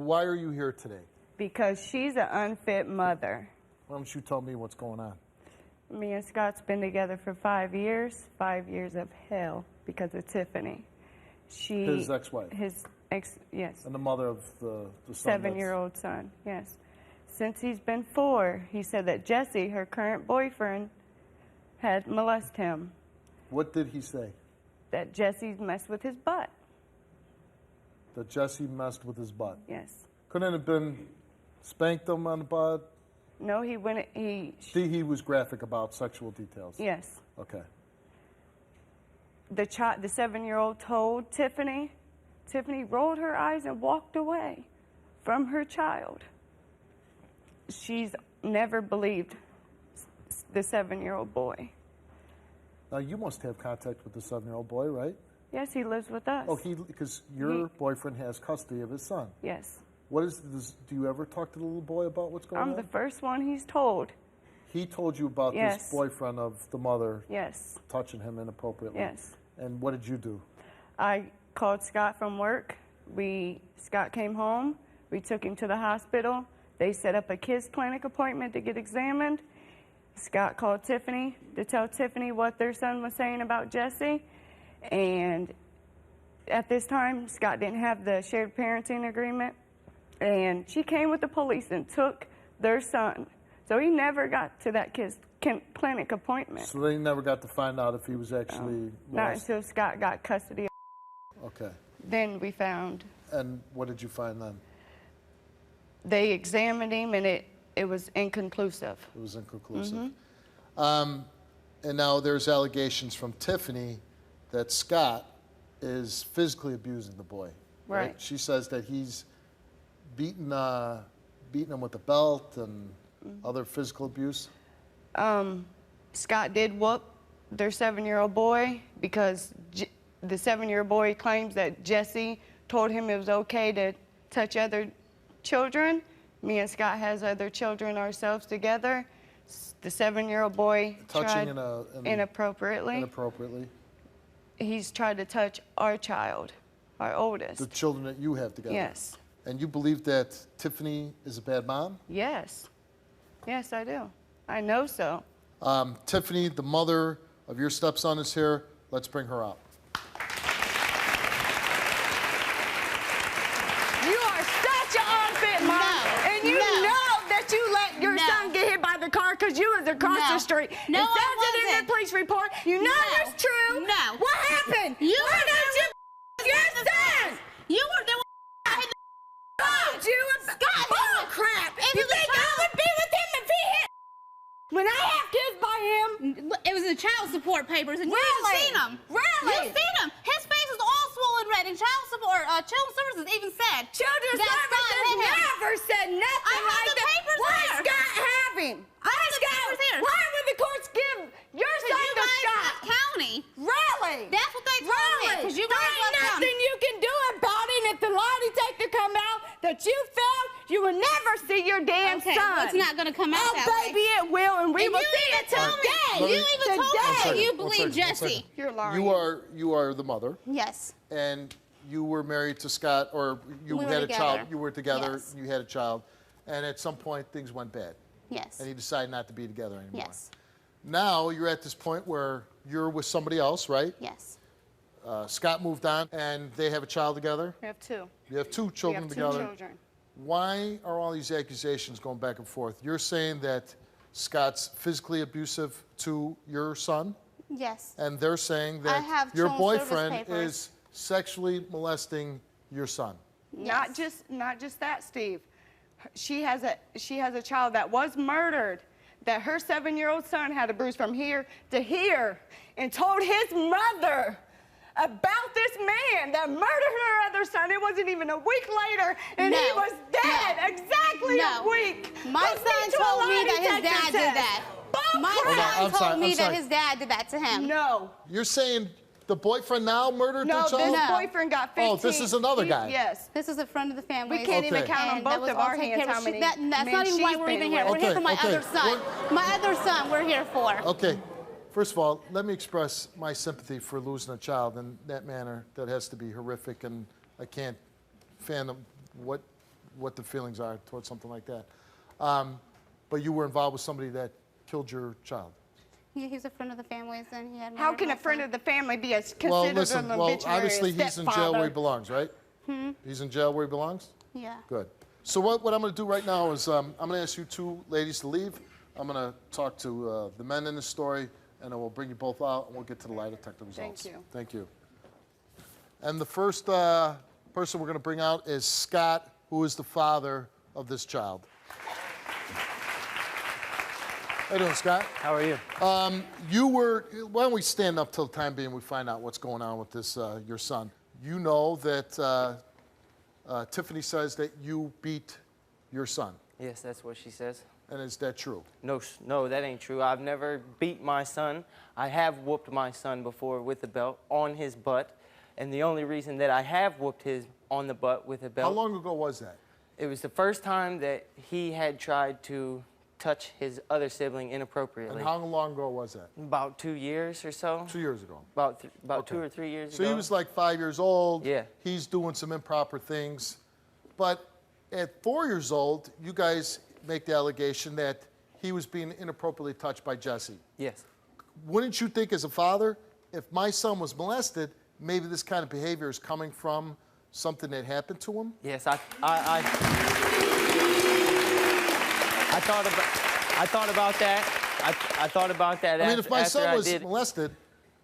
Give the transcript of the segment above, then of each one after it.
Why are you here today? Because she's an unfit mother. Why don't you tell me what's going on? Me and Scott's been together for 5 years. 5 years of hell because of Tiffany. His ex-wife? His ex, yes. And the mother of the son? 7-year-old son, yes. Since he's been 4, he said that Jesse, her current boyfriend, had molested him. What did he say? That Jesse's messed with his butt. That Jesse messed with his butt? Yes. Couldn't it have been spanked him on the butt? No, he went, He was graphic about sexual details? Yes. Okay. The 7-year-old told Tiffany. Tiffany rolled her eyes and walked away from her child. She's never believed the 7-year-old boy. Now, you must have contact with the 7-year-old boy, right? Yes, he lives with us. Oh, because your boyfriend has custody of his son. Yes. What is this? Do you ever talk to the little boy about what's going on? I'm the first one he's told. He told you about this boyfriend of the mother touching him inappropriately? Yes. And what did you do? I called Scott from work. Scott came home. We took him to the hospital. They set up a kids clinic appointment to get examined. Scott called Tiffany to tell Tiffany what their son was saying about Jesse. And at this time, Scott didn't have the shared parenting agreement. And she came with the police and took their son. So he never got to that kids clinic appointment. So they never got to find out if he was actually lost? Not until Scott got custody. Okay. Then we found. And what did you find then? They examined him, and it was inconclusive. It was inconclusive. Mm-hmm. And now there's allegations from Tiffany that Scott is physically abusing the boy. Right. She says that he's beating him with a belt and other physical abuse. Scott did whoop their 7-year-old boy because the 7-year-old boy claims that Jesse told him it was okay to touch other children. Me and Scott has other children ourselves together. The 7-year-old boy touching inappropriately. Inappropriately. He's tried to touch our child, our oldest. The children that you have together. Yes. And you believe that Tiffany is a bad mom? Yes. Yes, I do. I know so. Tiffany, the mother of your stepson, is here. Let's bring her up. You are such an unfit mom. And you know that you let your son get hit by the car because you was across the street. No, it says it in the police report. You know it's true. No. What happened? You Why didn't you your son? You were the one. Bull crap! You think I would be with him if he hit? When I have kids by him? It was in the child support papers, and you Really? haven't seen them. Really? You've seen them. His face was all swollen red, and children's services even said. Children's services never said nothing I have like the that. papers Why here. Scott have him? Why would the courts give your son You to guys Scott? left county. Really? That's what they told me. Because you guys There ain't left county. nothing you can do about it. If the lie detector come out that you felt, you will never see your damn son. Well, it's not going to come out that way. Baby, it will, and we will see it today. You even told me that you believe Jesse. You're lying. You are the mother. Yes. And you were married to Scott, or you We were had a together. child. You were together. Yes. You had a child, and at some point things went bad. Yes. And you decided not to be together anymore. Yes. Now you're at this point where you're with somebody else, right? Yes. Scott moved on, and they have a child together. We have 2. You have 2 children together. We have 2 children. Why are all these accusations going back and forth? You're saying that Scott's physically abusive to your son, Yes. and they're saying I that have your children's service boyfriend papers. is sexually molesting your son. Not just that, Steve. She has a child that was murdered, that her 7-year-old son had a bruise from here to here, and told his mother about this man that murdered her other son. It wasn't even a week later, and he was dead. Exactly a week. My son told me that his dad did that. My son told me that his dad did that to him. No. You're saying the boyfriend now murdered the child? No, this boyfriend got 15. Oh, this is another guy. Yes. This is a friend of the family. We can't even count on both of our hands how many That's not even why we're even here. We're here for my other son. My other son we're here for. Okay. First of all, let me express my sympathy for losing a child in that manner. That has to be horrific, and I can't fathom what what the feelings are towards something like that. But you were involved with somebody that killed your child. Yeah, he's a friend of the family's, and he had. How can a friend of the family be considered Well, listen. an Well, obituary obviously he's in jail where he stepfather? belongs, right? He's in jail where he belongs. Yeah. Good. So what I'm going to do right now is I'm going to ask you two ladies to leave. I'm going to talk to the men in the story, and then we'll bring you both out, and we'll get to the lie detector results. Thank you. Thank you. And the first person we're going to bring out is Scott, who is the father of this child. How you doing, Scott? How are you? Why don't we stand up till the time being we find out what's going on with this, your son. You know that Tiffany says that you beat your son. Yes, that's what she says. And is that true? No, that ain't true. I've never beat my son. I have whooped my son before with a belt on his butt. And the only reason that I have whooped his on the butt with a belt. How long ago was that? It was the first time that he had tried to touch his other sibling inappropriately. And how long ago was that? About 2 years or so. 2 years ago. About Okay. 2 or 3 years So ago. he was like 5 years old. Yeah. He's doing some improper things. But at 4 years old, you guys make the allegation that he was being inappropriately touched by Jesse. Yes. Wouldn't you think as a father, if my son was molested, maybe this kind of behavior is coming from something that happened to him? Yes, I thought about that. I thought about that. I mean, if my son was did, molested,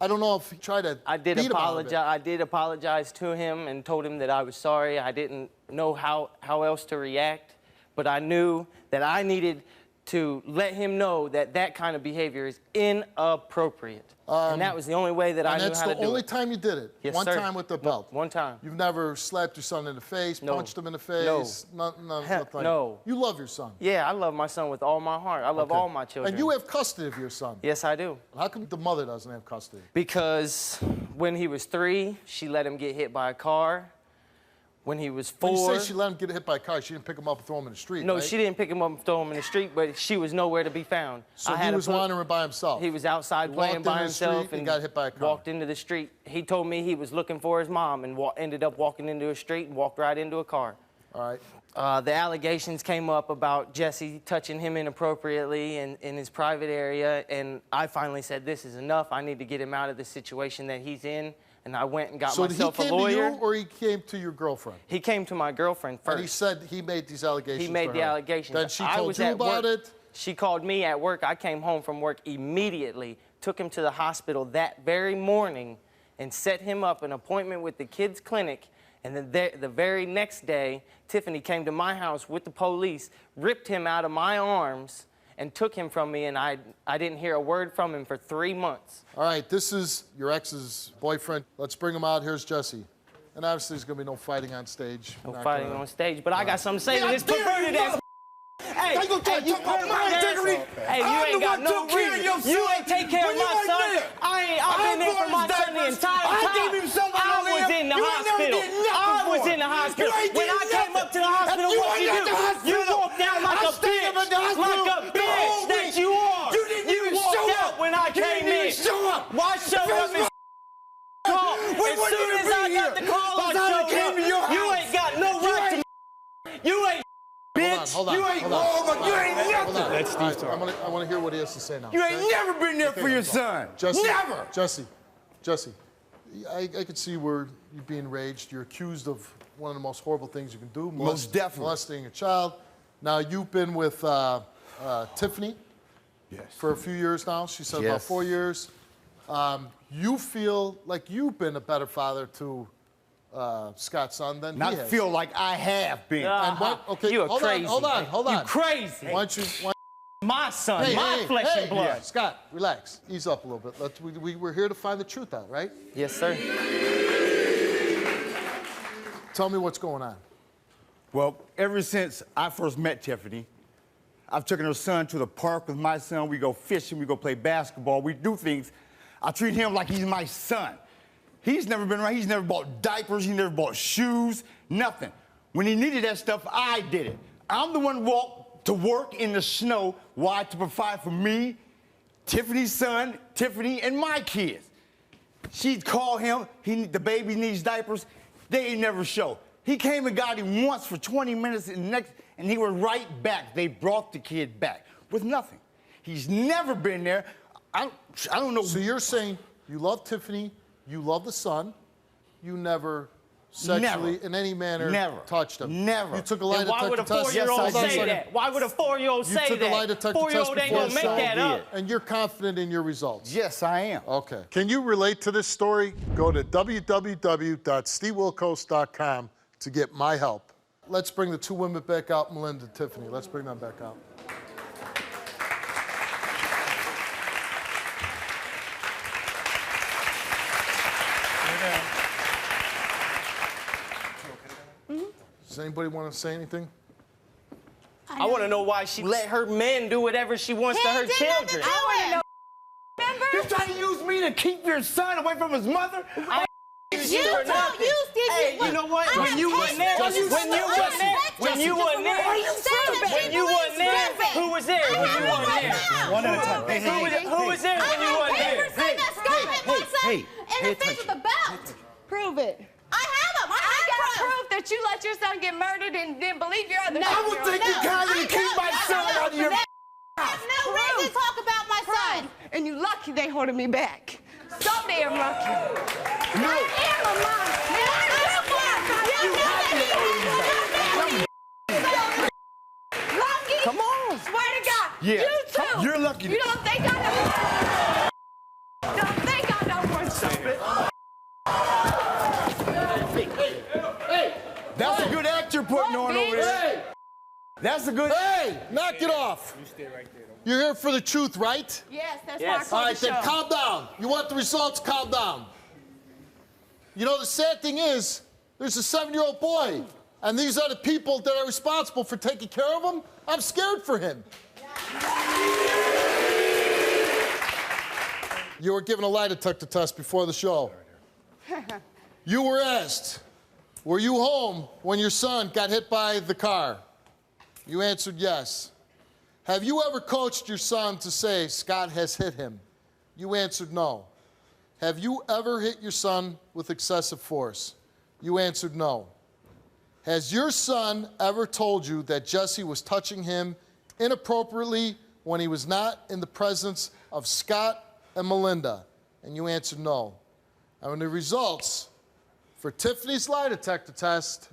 I don't know if he tried to beat him out of it. I did apologize to him and told him that I was sorry. I didn't know how else to react, but I knew that I needed to let him know that that kind of behavior is inappropriate. And that was the only way that I knew how to do it. And that's the only time you did it? Yes, One sir. time with the belt? One time. You've never slapped your son in the face, No. punched him in the face? No. Nothing? No. You love your son? Yeah, I love my son with all my heart. I love Okay. all my children. And you have custody of your son? Yes, I do. How come the mother doesn't have custody? Because when he was 3, she let him get hit by a car. When he was 4... When you say she let him get hit by a car, she didn't pick him up and throw him in the street, No, right? she didn't pick him up and throw him in the street, but she was nowhere to be found. So he was wandering by himself? He was outside He playing walked by into the himself street and got hit by a car. walked into the street. He told me he was looking for his mom and ended up walking into a street and walked right into a car. All right. The allegations came up about Jesse touching him inappropriately in his private area, and I finally said, this is enough. I need to get him out of the situation that he's in. And I went and got myself a lawyer. So he came to you or he came to your girlfriend? He came to my girlfriend first. And he said he made these allegations. He made to the her. allegations. Then she I told was you at about work. it? She called me at work. I came home from work immediately, took him to the hospital that very morning, and set him up an appointment with the kids' clinic. And then the very next day, Tiffany came to my house with the police, ripped him out of my arms, and took him from me, and I didn't hear a word from him for 3 months. All right, this is your ex's boyfriend. Let's bring him out. Here's Jesse. And obviously there's going to be no fighting on stage. No fighting on stage, but I got something to say to this perverted ass. Hey, you ain't got no reason. You ain't take care of my son. I've been there for my son the entire time. I was in the hospital. I was in the hospital. When I came up to the hospital, what you do? You walked out like a bitch. Like a bitch that you are. You walked out when I came in. Why show up and call? As soon as I got the call, I showed up. You ain't got no right to. You ain't. Bitch, hold on, you ain't nothing. That's Steve Starr. I want to hear what he has to say now. You ain't never been there for your son. Jesse, Never. Jesse, I can see where you're being enraged. You're accused of one of the most horrible things you can do. Most definitely. Molesting a child. Now, you've been with Tiffany for a few years now. She said about 4 years. You feel like you've been a better father to Scott's son than he has. Not feel like I have been. And what? Okay, you are crazy. Hold on. You crazy. Why don't you? My son, my flesh and blood. Yeah, Scott, relax. Ease up a little bit. We're here to find the truth out, right? Yes, sir. Tell me what's going on. Well, ever since I first met Tiffany, I've taken her son to the park with my son. We go fishing, we go play basketball, we do things. I treat him like he's my son. He's never been around, he's never bought diapers, he never bought shoes, nothing. When he needed that stuff, I did it. I'm the one who walked to work in the snow. Why? To provide for me, Tiffany's son, Tiffany, and my kids. She'd call him, the baby needs diapers. They ain't never show. He came and got him once for 20 minutes, and he was right back. They brought the kid back with nothing. He's never been there. I don't know. So you're saying you love Tiffany, you love the son, you never sexually in any manner touched him. Never. You took a lie why would a detector test. 4-year-old say that? Why would a 4-year-old say that? You took a lie detector test 4-year-old ain't before gonna make that up. And you're confident in your results. Yes, I am. Okay. Can you relate to this story? Go to www.stevewilkos.com to get my help. Let's bring the two women back out, Malinda and Tiffany. Let's bring them back out. Does anybody want to say anything? I want to know why she let her men do whatever she wants to her children. I want to know. Remember? You're trying to use me to keep your son away from his mother? You told you, Steve. Hey, you know what? When you wasn't there, who was there when you wasn't there? One at a time. Who was there when you wasn't there? In the face with the belt. Prove it. I have him. I got proof that you let your son get murdered and didn't believe your other I would think you kind of keep my son out of your There's no reason to talk about my son. And you lucky they holding me back. So damn lucky. No. I am a mom. Lucky? Come on. Swear to God. Yeah. You too. You're lucky. You don't think I know? Don't think I know what's stupid. That's a good act you're putting on over there. Hey! That's a good. Hey! Knock it off. You stay right there. You're here for the truth, right? Yes, that's Yes. why I All called right, the then show. calm down. You want the results? Calm down. You know, the sad thing is, there's a 7-year-old boy, and these are the people that are responsible for taking care of him. I'm scared for him. You were given a lie detector test before the show. You were asked, were you home when your son got hit by the car? You answered yes. Have you ever coached your son to say, Scott has hit him? You answered no. Have you ever hit your son with excessive force? You answered no. Has your son ever told you that Jesse was touching him inappropriately when he was not in the presence of Scott and Malinda? And you answered no. And the results for Tiffany's lie detector test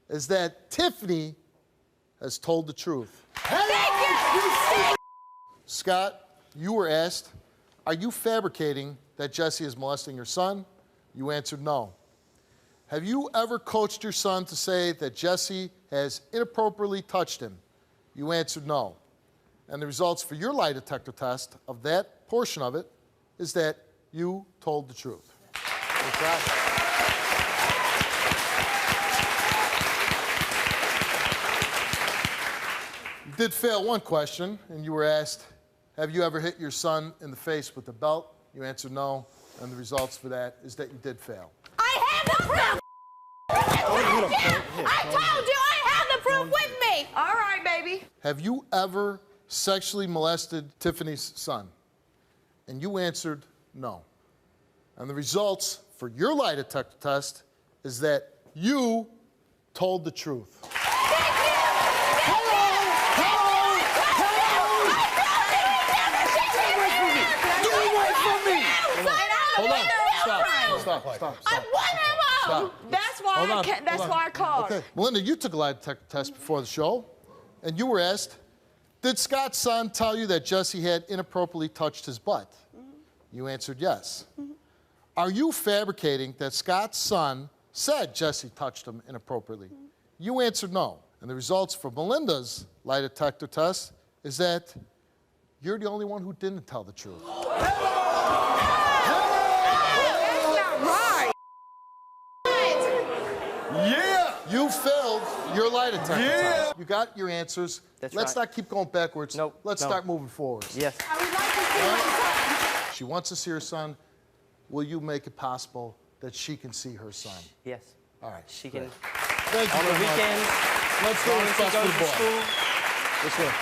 is that Tiffany has told the truth. Scott, you were asked, are you fabricating that Jesse is molesting your son? You answered no. Have you ever coached your son to say that Jesse has inappropriately touched him? You answered no. And the results for your lie detector test of that portion of it is that you told the truth. You did fail one question, and you were asked, have you ever hit your son in the face with a belt? You answered no, and the results for that is that you did fail. I have the proof. I told you I have the proof with me. All right, baby. Have you ever sexually molested Tiffany's son? And you answered no. And the results for your lie detector test is that you told the truth. Hold on. Stop. I won him out. Stop. That's why I called. Okay, Melinda, you took a lie detector test before the show, and you were asked, did Scott's son tell you that Jesse had inappropriately touched his butt? You answered yes. Are you fabricating that Scott's son said Jesse touched him inappropriately? You answered no. And the results for Melinda's lie detector test is that you're the only one who didn't tell the truth. Yeah! You failed your lie detector test. You got your answers. That's Let's right. not keep going backwards. Nope, Let's no. start moving forward. Yes. I would like to see my son. She wants to see her son. Will you make it possible that she can see her son? Yes. All right. She can. Thank you On the very much. weekends. Let's do when it she fast goes for the to boy. school. Let's do it.